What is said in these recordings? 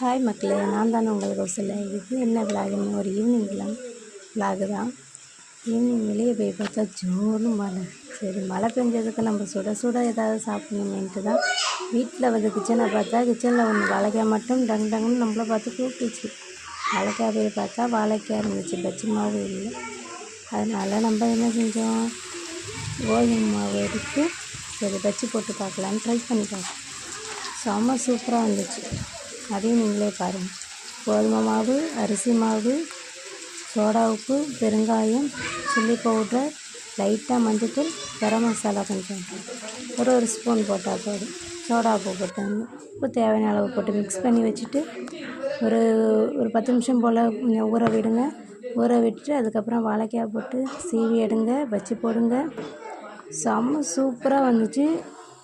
Hi மக்களே, நான் தானே உங்களுக்கு சொல்ல. இது என்ன விலாகுன்னு ஒரு ஈவினிங் விலாகு தான். ஈவினிங் வெளியே போய் பார்த்தா ஜோர்னு மழை. சரி, மழை பெஞ்சதுக்கு நம்ம சுட சுட ஏதாவது சாப்பிடணுமேன்ட்டு தான் வீட்டில் வந்து கிச்சனை பார்த்தா கிச்சனில் ஒன்று வாழைக்காய் மட்டும் டங்குன்னு நம்மளை பார்த்து கூப்பிட்டுச்சு. வாழைக்காய் போய் பார்த்தா வாழைக்காய் இருந்துச்சு, பச்சி மாவு இல்லை. அதனால் நம்ம என்ன செஞ்சோம், கோதுமை மாவு எடுத்து சரி பச்சி போட்டு பார்க்கலான்னு ட்ரை பண்ணி பார்த்தோம். செம்ம சூப்பராக இருந்துச்சு. அதையும் நீங்களே பாருங்கள். கோதுமை மாவு, அரிசி மாவு, சோடா உப்பு, பெருங்காயம், சில்லி பவுடர், லைட்டாக மஞ்சத்தூள், கரம் மசாலா கொஞ்சம் ஒரு ஸ்பூன் போட்டால் போதும். சோடா உப்பு போட்டாங்க, உப்பு தேவையான அளவு போட்டு மிக்ஸ் பண்ணி வச்சுட்டு ஒரு 10 நிமிஷம் போல் கொஞ்சம் ஊற விடுங்க. ஊற விட்டுட்டு அதுக்கப்புறம் வாழைக்காய் போட்டு சீவி எடுங்க, வச்சு போடுங்க. செம்ம சூப்பராக வந்துச்சு.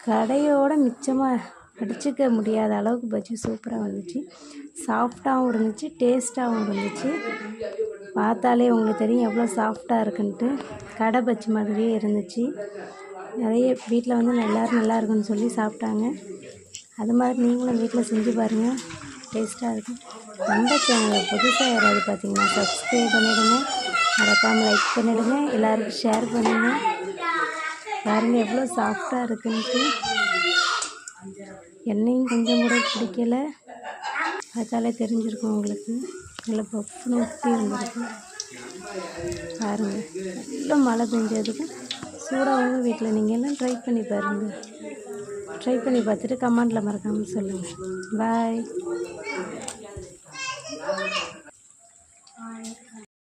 கடையோட மிச்சமாக அடிச்சிக்க முடியாத அளவுக்கு பஜ்ஜி சூப்பராக வந்துச்சு. சாஃப்டாகவும் இருந்துச்சு, டேஸ்ட்டாகவும் இருந்துச்சு. பார்த்தாலே உங்களுக்கு தெரியும் எவ்வளோ சாஃப்டாக இருக்குன்ட்டு. கடை பஜ்ஜி மாதிரியே இருந்துச்சு. நிறைய வீட்டில் வந்து எல்லோரும் நல்லா இருக்குன்னு சொல்லி சாப்பிட்டாங்க. அது மாதிரி நீங்களும் வீட்டில் செஞ்சு பாருங்கள், டேஸ்ட்டாக இருக்கும். நம்ம சேனலை புதுசாக யாராவது பார்த்தீங்கன்னா சப்ஸ்கிரைப் பண்ணிவிடுங்க, மறக்காமல் லைக் பண்ணிவிடுங்க, எல்லாருக்கும் ஷேர் பண்ணுங்கள். பாருங்கள் எவ்வளோ சாஃப்டாக இருக்குன்ட்டு. எண்ணெயும் கொஞ்சம் கூட பிடிக்கலை, பார்த்தாலே தெரிஞ்சிருக்கும் உங்களுக்கு. நல்லா பப்புன்னு ஊற்றி வந்துருக்கும். பாருங்கள், நல்லா மழை பெஞ்சதுக்கும் சூடாகவும் வீட்டில் நீங்கள் எல்லாம் ட்ரை பண்ணி பாருங்கள். ட்ரை பண்ணி பார்த்துட்டு கமெண்டில் மறக்காமல் சொல்லுங்கள். பாய்.